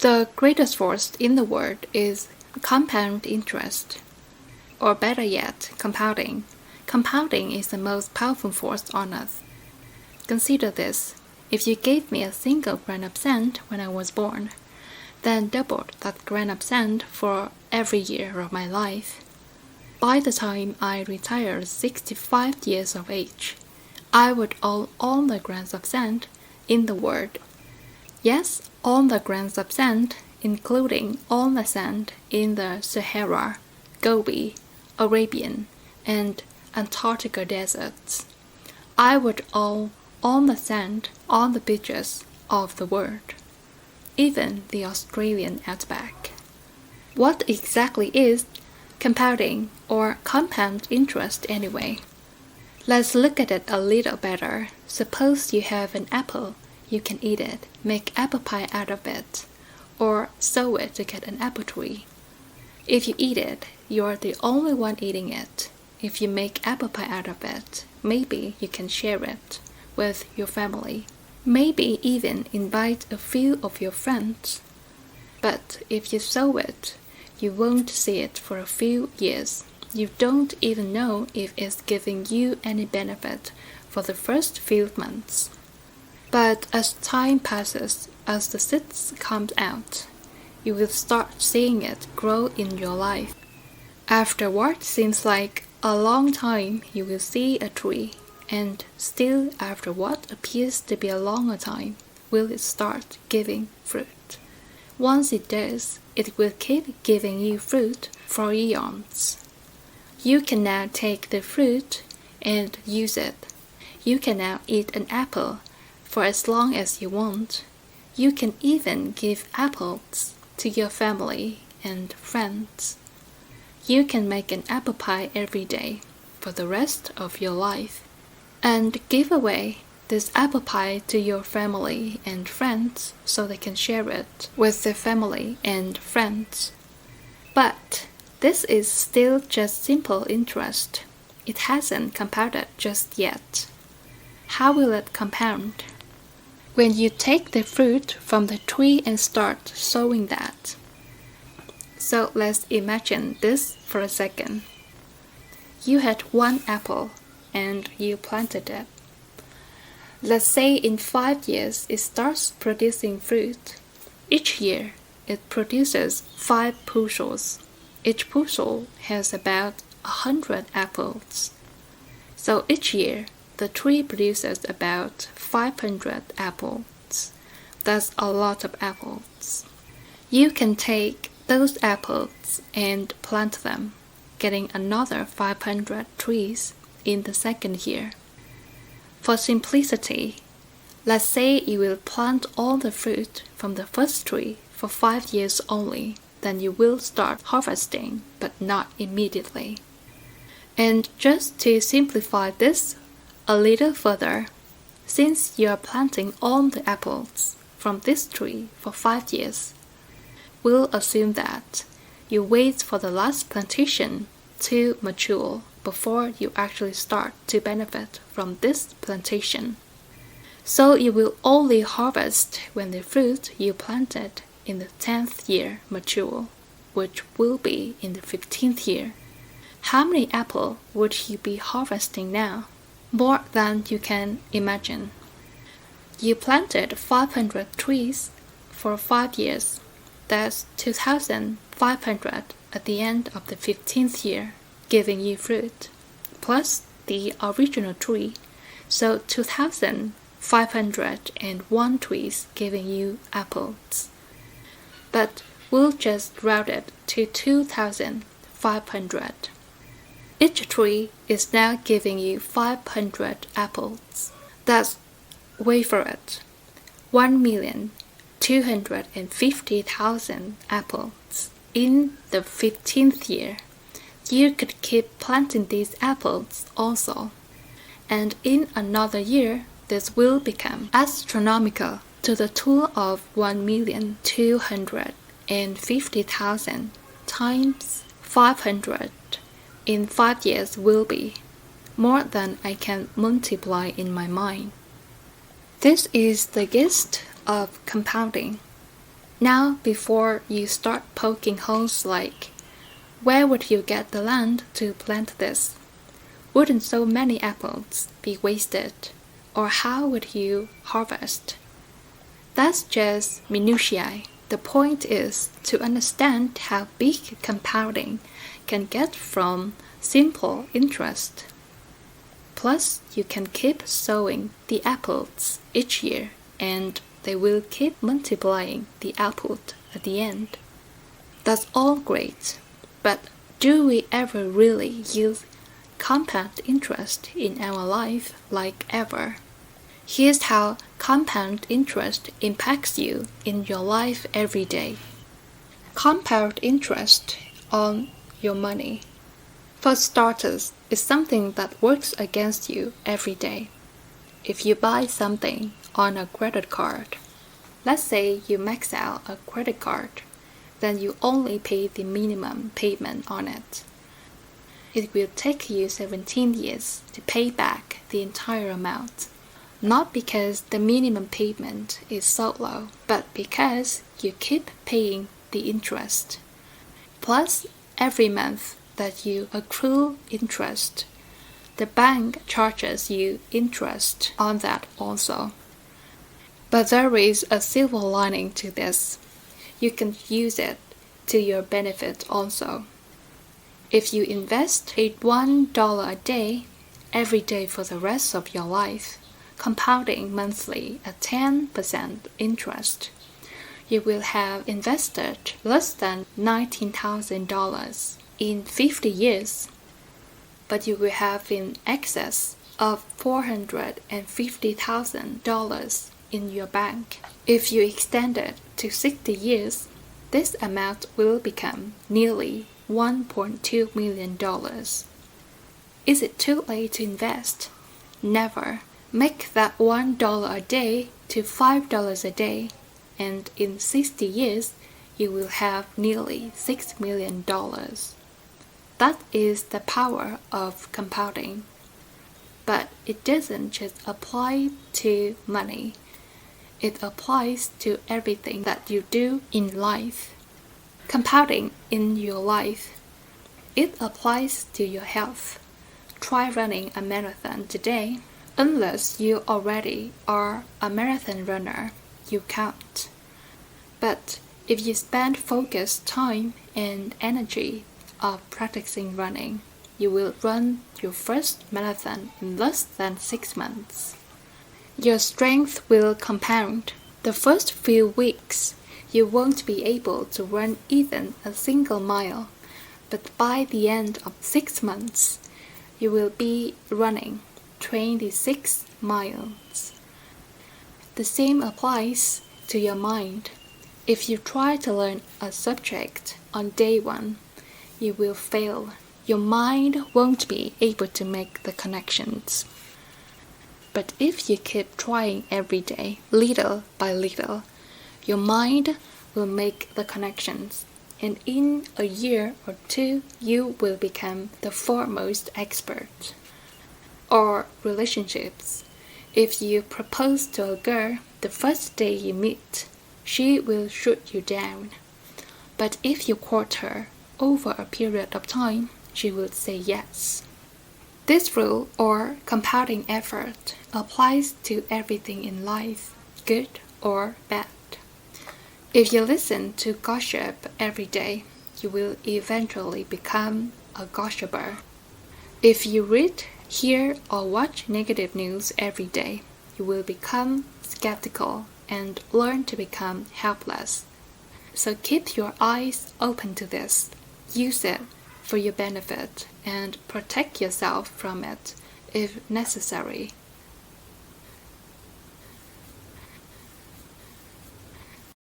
The greatest force in the world is compound interest, or better yet, compounding. Compounding is the most powerful force on earth. Consider this. If you gave me a single grain of sand when I was born, then doubled that grain of sand for every year of my life, by the time I retired 65 years of age, I would own all the grains of sand in the world. Yes, all the grains of sand, including all the sand in the Sahara, Gobi, Arabian, and Antarctica deserts. I would own all the sand on the beaches of the world, even the Australian outback. What exactly is compounding or compound interest anyway? Let's look at it a little better. Suppose you have an apple, you can eat it, make apple pie out of it, or sow it to get an apple tree. If you eat it, you're the only one eating it. If you make apple pie out of it, maybe you can share it with your family. Maybe even invite a few of your friends. But if you sow it, you won't see it for a few years. You don't even know if it's giving you any benefit for the first few months. But as time passes, as the seeds come out, you will start seeing it grow in your life. After what seems like a long time, you will see a tree, and still after what appears to be a longer time, will it start giving fruit. Once it does, it will keep giving you fruit for eons. You can now take the fruit and use it. You can now eat an apple for as long as you want. You can even give apples to your family and friends. You can make an apple pie every day for the rest of your life, and give away this apple pie to your family and friends so they can share it with their family and friends. But this is still just simple interest. It hasn't compounded just yet. How will it compound? When you take the fruit from the tree and start sowing that. So let's imagine this for a second. You had one apple and you planted it. Let's say in 5 years it starts producing fruit. Each year it produces 5 bushels. Each bushel has about 100 apples. So each year the tree produces about 500 apples. That's a lot of apples. You can take those apples and plant them, getting another 500 trees in the second year. For simplicity, let's say you will plant all the fruit from the first tree for 5 years only, then you will start harvesting, but not immediately. And just to simplify this a little further, since you are planting all the apples from this tree for 5 years, we'll assume that you wait for the last plantation to mature before you actually start to benefit from this plantation. So you will only harvest when the fruit you planted in the 10th year mature, which will be in the 15th year. How many apples would you be harvesting now? More than you can imagine. You planted 500 trees for 5 years. That's 2,500 at the end of the 15th year, giving you fruit, plus the original tree, so 2,501 trees giving you apples. But we'll just round it to 2,500. Each tree is now giving you 500 apples. That's, wait for it, 1,250,000 apples. In the 15th year, you could keep planting these apples also. And in another year, this will become astronomical to the tune of 1,250,000 times 500 in 5 years will be more than I can multiply in my mind. This is the gist of compounding. Now, before you start poking holes like, where would you get the land to plant this? Wouldn't so many apples be wasted? Or how would you harvest? That's just minutiae. The point is to understand how big compounding can get from simple interest. Plus, you can keep sowing the apples each year, and they will keep multiplying the output at the end. That's all great, but do we ever really use compound interest in our life like ever? Here's how compound interest impacts you in your life every day. Compound interest on your money. For starters, it's something that works against you every day. If you buy something on a credit card, let's say you max out a credit card, then you only pay the minimum payment on it. It will take you 17 years to pay back the entire amount. Not because the minimum payment is so low, but because you keep paying the interest. Plus, every month that you accrue interest, the bank charges you interest on that also. But there is a silver lining to this. You can use it to your benefit also. If you invest $1 a day, every day for the rest of your life, compounding monthly at 10% interest, you will have invested less than $19,000 in 50 years, but you will have in excess of $450,000 in your bank. If you extend it to 60 years, this amount will become nearly $1.2 million. Is it too late to invest? Never. Make that $1 a day to $5 a day, and in 60 years, you will have nearly $6 million. That is the power of compounding. But it doesn't just apply to money. It applies to everything that you do in life. Compounding in your life. It applies to your health. Try running a marathon today. Unless you already are a marathon runner, you can't. But if you spend focused time and energy of practicing running, you will run your first marathon in less than 6 months. Your strength will compound. The first few weeks, you won't be able to run even a single mile, but by the end of 6 months, you will be running 26 miles. The same applies to your mind. If you try to learn a subject on day 1, you will fail. Your mind won't be able to make the connections. But if you keep trying every day, little by little, your mind will make the connections, and in a year or 2, you will become the foremost expert. Or relationships. If you propose to a girl the first day you meet, she will shoot you down. But if you court her over a period of time, she will say yes. This rule or compounding effort applies to everything in life, good or bad. If you listen to gossip every day, you will eventually become a gossiper. If you read, hear, or watch negative news every day, you will become skeptical and learn to become helpless. So keep your eyes open to this. Use it for your benefit and protect yourself from it if necessary.